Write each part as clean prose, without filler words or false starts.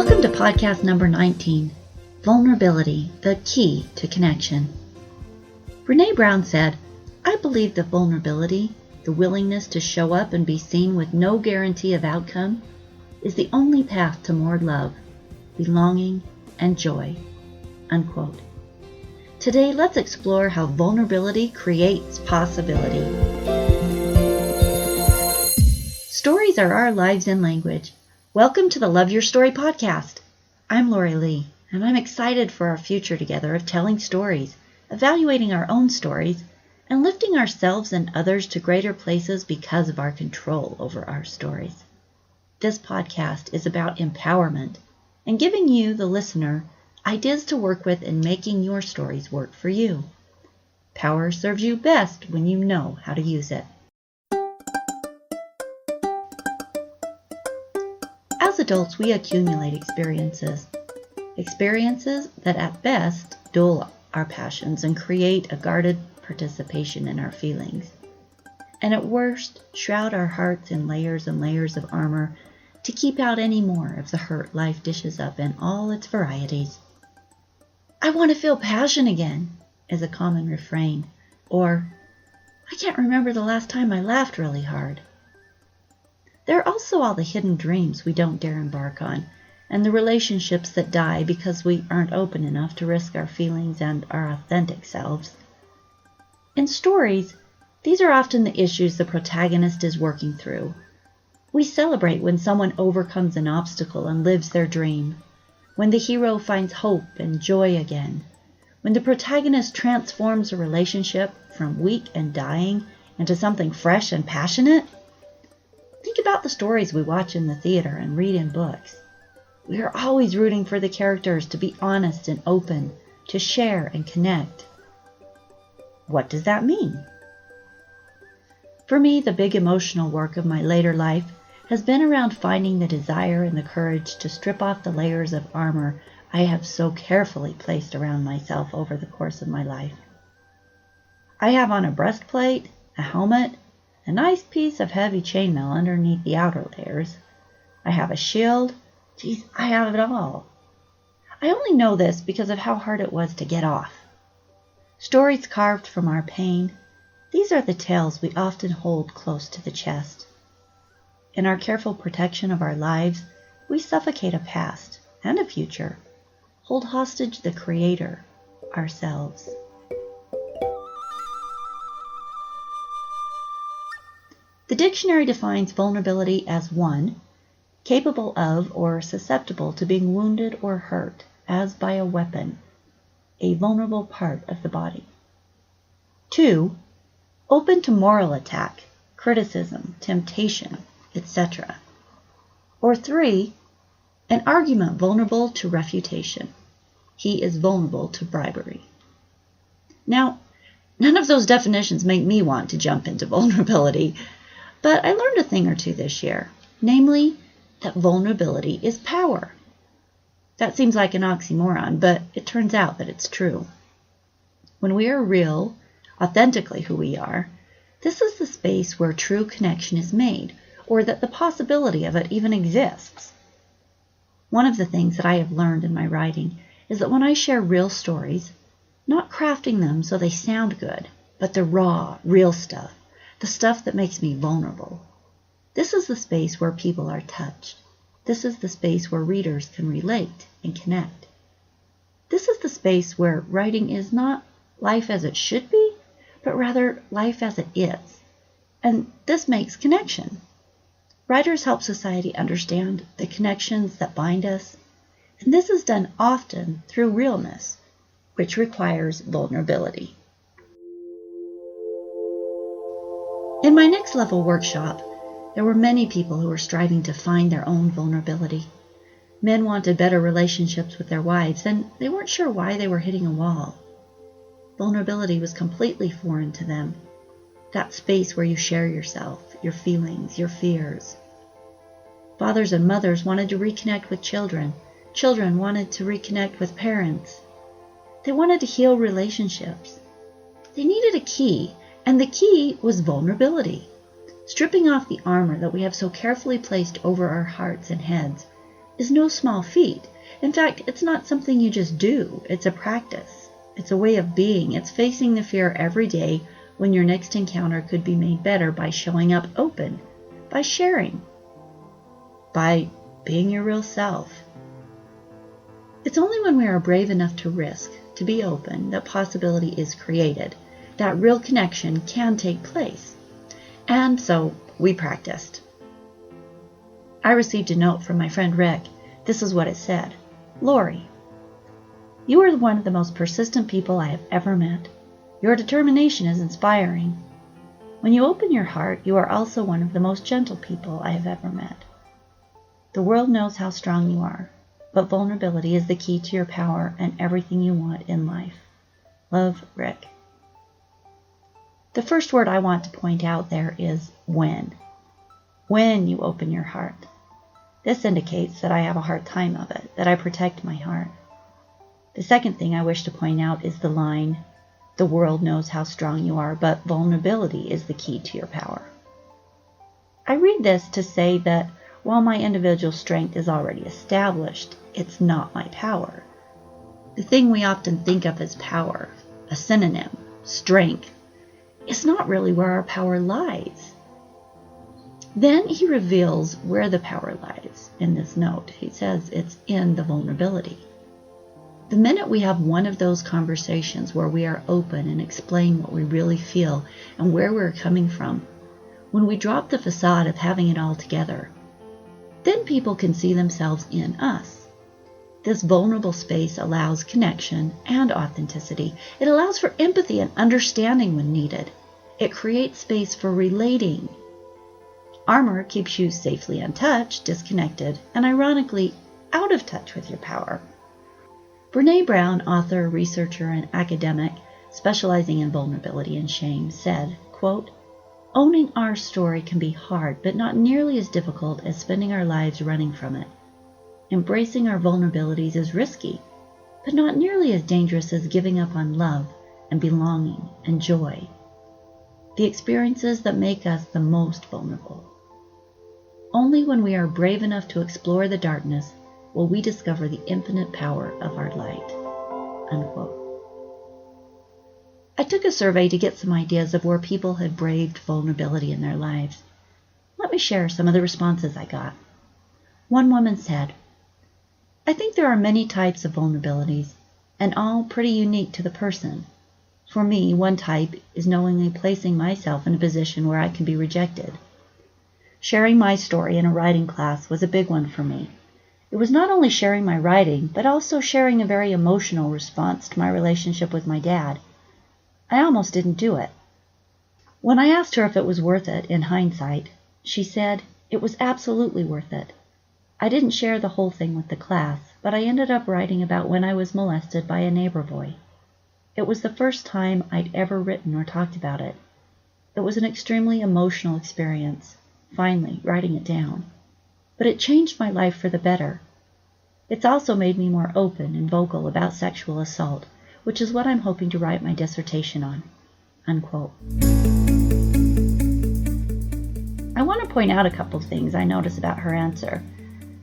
Welcome to podcast number 19, Vulnerability, the Key to Connection. Brene Brown said, "I believe that vulnerability, the willingness to show up and be seen with no guarantee of outcome, is the only path to more love, belonging, and joy." Unquote. Today, let's explore how vulnerability creates possibility. Stories are our lives in language. Welcome to the Love Your Story podcast. I'm Lori Lee, and I'm excited for our future together of telling stories, evaluating our own stories, and lifting ourselves and others to greater places because of our control over our stories. This podcast is about empowerment and giving you, the listener, ideas to work with in making your stories work for you. Power serves you best when you know how to use it. As adults, we accumulate experiences that at best dull our passions and create a guarded participation in our feelings, and at worst shroud our hearts in layers and layers of armor to keep out any more of the hurt life dishes up in all its varieties. "I want to feel passion again" is a common refrain, or "I can't remember the last time I laughed really hard." There are also all the hidden dreams we don't dare embark on, and the relationships that die because we aren't open enough to risk our feelings and our authentic selves. In stories, these are often the issues the protagonist is working through. We celebrate when someone overcomes an obstacle and lives their dream, when the hero finds hope and joy again, when the protagonist transforms a relationship from weak and dying into something fresh and passionate. Think about the stories we watch in the theater and read in books. We are always rooting for the characters to be honest and open, to share and connect. What does that mean? For me, the big emotional work of my later life has been around finding the desire and the courage to strip off the layers of armor I have so carefully placed around myself over the course of my life. I have on a breastplate, a helmet, a nice piece of heavy chainmail underneath the outer layers. I have a shield. Geez, I have it all. I only know this because of how hard it was to get off. Stories carved from our pain, these are the tales we often hold close to the chest. In our careful protection of our lives, we suffocate a past and a future, hold hostage the Creator, ourselves. The dictionary defines vulnerability as 1, capable of or susceptible to being wounded or hurt, as by a weapon, a vulnerable part of the body. 2, open to moral attack, criticism, temptation, etc. Or 3, an argument vulnerable to refutation. He is vulnerable to bribery. Now, none of those definitions make me want to jump into vulnerability, but I learned a thing or two this year, namely that vulnerability is power. That seems like an oxymoron, but it turns out that it's true. When we are real, authentically who we are, this is the space where true connection is made, or that the possibility of it even exists. One of the things that I have learned in my writing is that when I share real stories, not crafting them so they sound good, but the raw, real stuff, the stuff that makes me vulnerable. This is the space where people are touched. This is the space where readers can relate and connect. This is the space where writing is not life as it should be, but rather life as it is. And this makes connection. Writers help society understand the connections that bind us, and this is done often through realness, which requires vulnerability. In my next level workshop, there were many people who were striving to find their own vulnerability. Men wanted better relationships with their wives, and they weren't sure why they were hitting a wall. Vulnerability was completely foreign to them. That space where you share yourself, your feelings, your fears. Fathers and mothers wanted to reconnect with children. Children wanted to reconnect with parents. They wanted to heal relationships. They needed a key, and the key was vulnerability. Stripping off the armor that we have so carefully placed over our hearts and heads is no small feat. In fact, it's not something you just do. It's a practice. It's a way of being. It's facing the fear every day when your next encounter could be made better by showing up open, by sharing, by being your real self. It's only when we are brave enough to risk, to be open, that possibility is created, that real connection can take place. And so we practiced. I received a note from my friend Rick. This is what it said. Lori, you are one of the most persistent people I have ever met. Your determination is inspiring. When you open your heart, you are also one of the most gentle people I have ever met. The world knows how strong you are, but vulnerability is the key to your power and everything you want in life. Love, Rick. The first word I want to point out there is when. When you open your heart. This indicates that I have a hard time of it, that I protect my heart. The second thing I wish to point out is the line, the world knows how strong you are, but vulnerability is the key to your power. I read this to say that while my individual strength is already established, it's not my power. The thing we often think of as power, a synonym, strength, is not really where our power lies. Then he reveals where the power lies in this note. He says it's in the vulnerability. The minute we have one of those conversations where we are open and explain what we really feel and where we're coming from, when we drop the facade of having it all together, then people can see themselves in us. This vulnerable space allows connection and authenticity. It allows for empathy and understanding when needed. It creates space for relating. Armor keeps you safely untouched, disconnected, and ironically out of touch with your power. Brene Brown, author, researcher, and academic specializing in vulnerability and shame, said, quote, "Owning our story can be hard, but not nearly as difficult as spending our lives running from it. Embracing our vulnerabilities is risky, but not nearly as dangerous as giving up on love and belonging and joy, the experiences that make us the most vulnerable. Only when we are brave enough to explore the darkness will we discover the infinite power of our light." Unquote. I took a survey to get some ideas of where people had braved vulnerability in their lives. Let me share some of the responses I got. One woman said, "I think there are many types of vulnerabilities, and all pretty unique to the person. For me, one type is knowingly placing myself in a position where I can be rejected. Sharing my story in a writing class was a big one for me. It was not only sharing my writing, but also sharing a very emotional response to my relationship with my dad. I almost didn't do it. When I asked her if it was worth it in hindsight, she said it was absolutely worth it. I didn't share the whole thing with the class, but I ended up writing about when I was molested by a neighbor boy. It was the first time I'd ever written or talked about it. It was an extremely emotional experience, finally writing it down. But it changed my life for the better. It's also made me more open and vocal about sexual assault, which is what I'm hoping to write my dissertation on." Unquote. I want to point out a couple of things I noticed about her answer.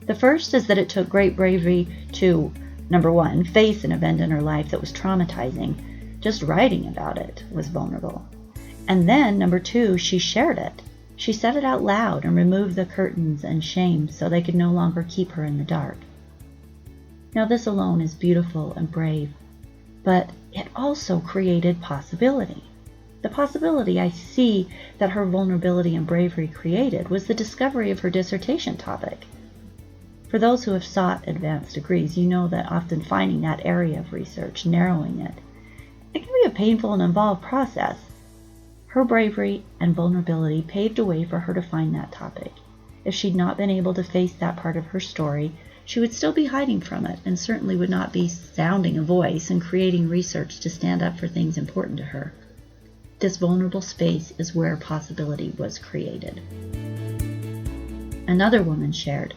The first is that it took great bravery to, number one, face an event in her life that was traumatizing. Just writing about it was vulnerable. And then, number two, she shared it. She said it out loud and removed the curtains and shame so they could no longer keep her in the dark. Now this alone is beautiful and brave, but it also created possibility. The possibility I see that her vulnerability and bravery created was the discovery of her dissertation topic. For those who have sought advanced degrees, you know that often finding that area of research, narrowing it can be a painful and involved process. Her bravery and vulnerability paved a way for her to find that topic. If she'd not been able to face that part of her story, she would still be hiding from it and certainly would not be sounding a voice and creating research to stand up for things important to her. This vulnerable space is where possibility was created. Another woman shared,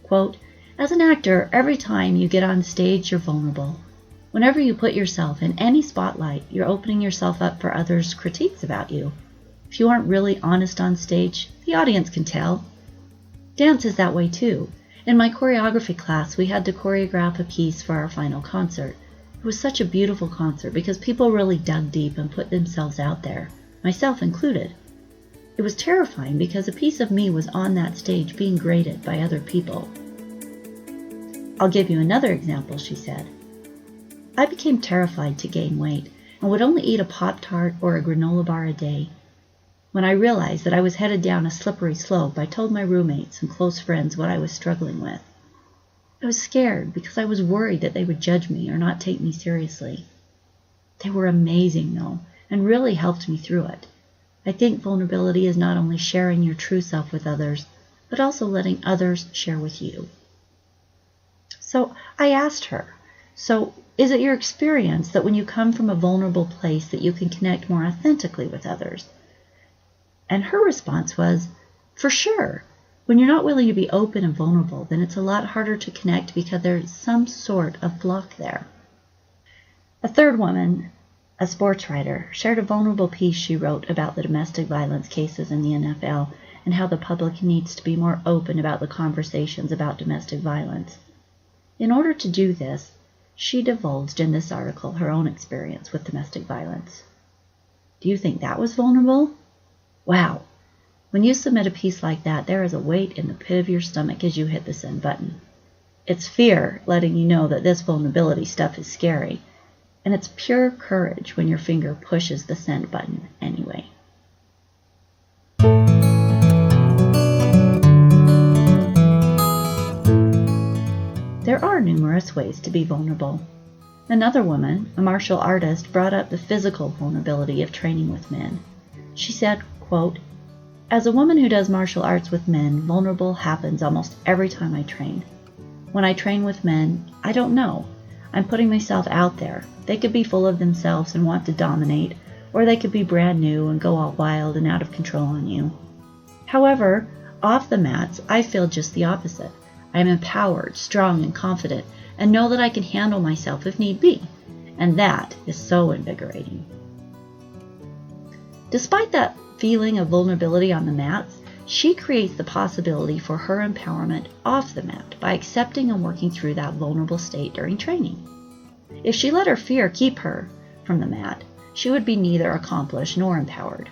quote, "As an actor, every time you get on stage, you're vulnerable. Whenever you put yourself in any spotlight, you're opening yourself up for others' critiques about you. If you aren't really honest on stage, the audience can tell. Dance is that way too. In my choreography class, we had to choreograph a piece for our final concert. It was such a beautiful concert because people really dug deep and put themselves out there, myself included. It was terrifying because a piece of me was on that stage being graded by other people. I'll give you another example, she said. I became terrified to gain weight and would only eat a Pop-Tart or a granola bar a day. When I realized that I was headed down a slippery slope, I told my roommates and close friends what I was struggling with. I was scared because I was worried that they would judge me or not take me seriously. They were amazing, though, and really helped me through it. I think vulnerability is not only sharing your true self with others, but also letting others share with you. So I asked her, is it your experience that when you come from a vulnerable place that you can connect more authentically with others? And her response was, for sure. When you're not willing to be open and vulnerable, then it's a lot harder to connect because there's some sort of block there. A third woman, a sports writer, shared a vulnerable piece she wrote about the domestic violence cases in the NFL and how the public needs to be more open about the conversations about domestic violence. In order to do this, she divulged in this article her own experience with domestic violence. Do you think that was vulnerable? Wow. When you submit a piece like that, there is a weight in the pit of your stomach as you hit the send button. It's fear letting you know that this vulnerability stuff is scary, and it's pure courage when your finger pushes the send button anyway. There are numerous ways to be vulnerable. Another woman, a martial artist, brought up the physical vulnerability of training with men. She said, quote, as a woman who does martial arts with men, vulnerable happens almost every time I train. When I train with men, I don't know. I'm putting myself out there. They could be full of themselves and want to dominate, or they could be brand new and go all wild and out of control on you. However, off the mats, I feel just the opposite. I am empowered, strong, and confident, and know that I can handle myself if need be. And that is so invigorating. Despite that feeling of vulnerability on the mats, she creates the possibility for her empowerment off the mat by accepting and working through that vulnerable state during training. If she let her fear keep her from the mat, she would be neither accomplished nor empowered.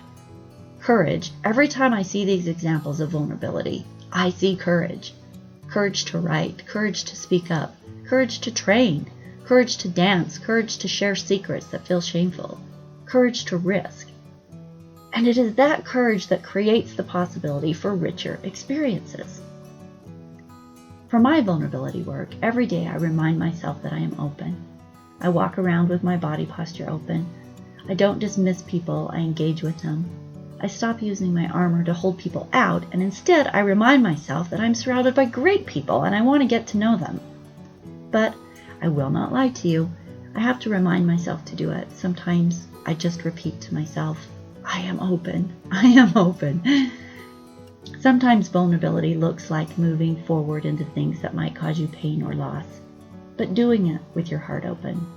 Courage. Every time I see these examples of vulnerability, I see courage. Courage to write, courage to speak up, courage to train, courage to dance, courage to share secrets that feel shameful, courage to risk. And it is that courage that creates the possibility for richer experiences. For my vulnerability work, every day I remind myself that I am open. I walk around with my body posture open. I don't dismiss people, I engage with them. I stop using my armor to hold people out, and instead I remind myself that I'm surrounded by great people and I want to get to know them. But I will not lie to you. I have to remind myself to do it. Sometimes I just repeat to myself, I am open. I am open. Sometimes vulnerability looks like moving forward into things that might cause you pain or loss, but doing it with your heart open.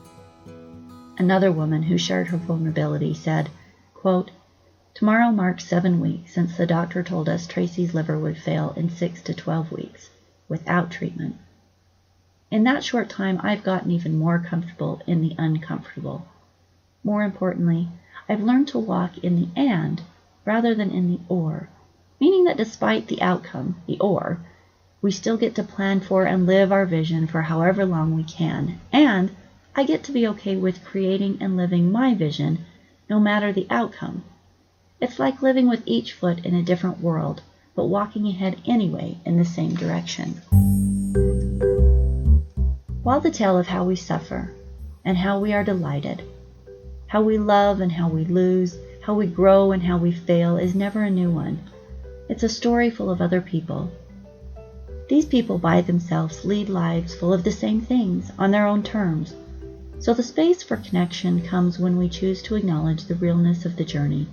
Another woman who shared her vulnerability said, quote, tomorrow marks 7 weeks since the doctor told us Tracy's liver would fail in 6 to 12 weeks without treatment. In that short time, I've gotten even more comfortable in the uncomfortable. More importantly, I've learned to walk in the and rather than in the or, meaning that despite the outcome, the or, we still get to plan for and live our vision for however long we can, and I get to be okay with creating and living my vision no matter the outcome. It's like living with each foot in a different world, but walking ahead anyway in the same direction. While the tale of how we suffer and how we are delighted, how we love and how we lose, how we grow and how we fail is never a new one. It's a story full of other people. These people by themselves lead lives full of the same things on their own terms. So the space for connection comes when we choose to acknowledge the realness of the journey,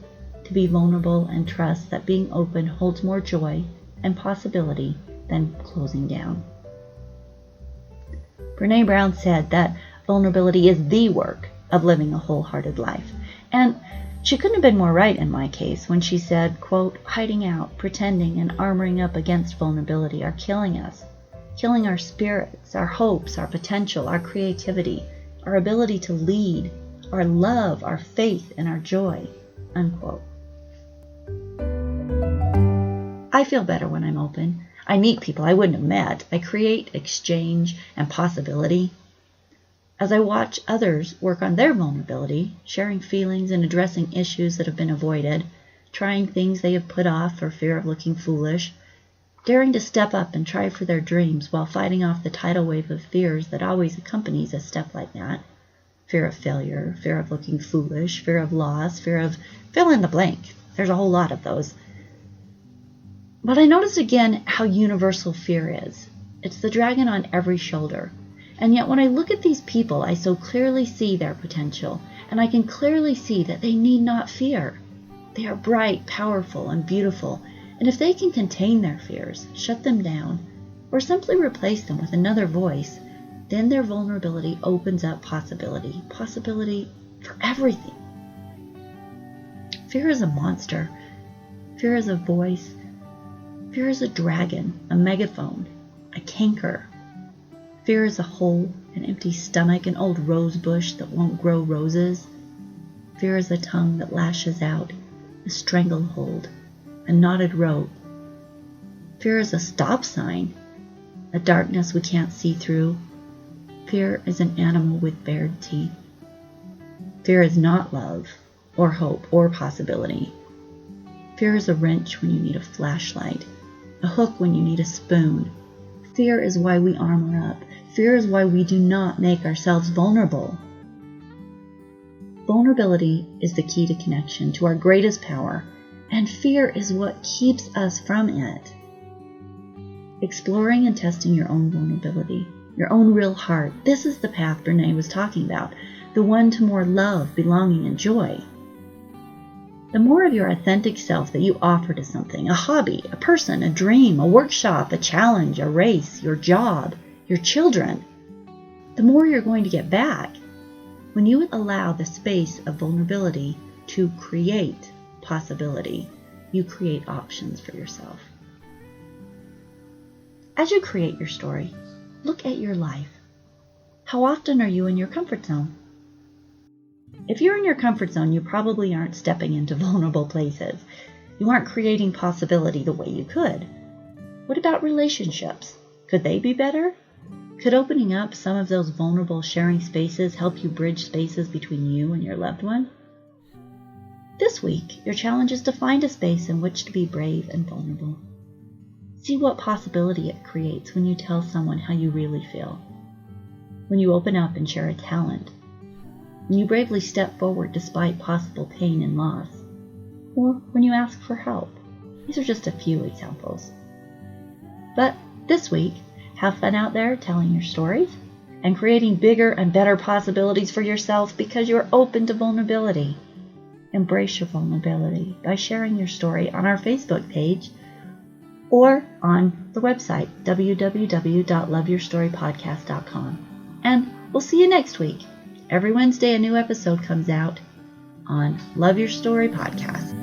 to be vulnerable and trust that being open holds more joy and possibility than closing down. Brene Brown said that vulnerability is the work of living a wholehearted life. And she couldn't have been more right in my case when she said, quote, hiding out, pretending, and armoring up against vulnerability are killing us. killing our spirits, our hopes, our potential, our creativity, our ability to lead, our love, our faith, and our joy." Unquote. I feel better when I'm open. I meet people I wouldn't have met. I create exchange and possibility. As I watch others work on their vulnerability, sharing feelings and addressing issues that have been avoided, trying things they have put off for fear of looking foolish, daring to step up and try for their dreams while fighting off the tidal wave of fears that always accompanies a step like that. Fear of failure, fear of looking foolish, fear of loss, fear of fill in the blank. There's a whole lot of those. But I noticed again how universal fear is. It's the dragon on every shoulder. And yet when I look at these people, I so clearly see their potential, and I can clearly see that they need not fear. They are bright, powerful, and beautiful, and if they can contain their fears, shut them down, or simply replace them with another voice, then their vulnerability opens up possibility for everything. Fear is a monster. Fear is a voice. Fear is a dragon, a megaphone, a canker. Fear is a hole, an empty stomach, an old rose bush that won't grow roses. Fear is a tongue that lashes out, a stranglehold, a knotted rope. Fear is a stop sign, a darkness we can't see through. Fear is an animal with bared teeth. Fear is not love, or hope, or possibility. Fear is a wrench when you need a flashlight, a hook when you need a spoon. Fear is why we armor up. Fear is why we do not make ourselves vulnerable. Vulnerability is the key to connection, to our greatest power, and fear is what keeps us from it. Exploring and testing your own vulnerability, your own real heart, this is the path Brene was talking about, the one to more love, belonging, and joy. The more of your authentic self that you offer to something, a hobby, a person, a dream, a workshop, a challenge, a race, your job, your children, the more you're going to get back. When you allow the space of vulnerability to create possibility, you create options for yourself. As you create your story, look at your life. How often are you in your comfort zone? If you're in your comfort zone, you probably aren't stepping into vulnerable places. You aren't creating possibility the way you could. What about relationships? Could they be better? Could opening up some of those vulnerable sharing spaces help you bridge spaces between you and your loved one? This week, your challenge is to find a space in which to be brave and vulnerable. See what possibility it creates when you tell someone how you really feel. When you open up and share a talent. When you bravely step forward despite possible pain and loss, or when you ask for help. These are just a few examples. But this week, have fun out there telling your stories and creating bigger and better possibilities for yourself because you're open to vulnerability. Embrace your vulnerability by sharing your story on our Facebook page or on the website www.loveyourstorypodcast.com. And we'll see you next week. Every Wednesday, a new episode comes out on Love Your Story Podcast.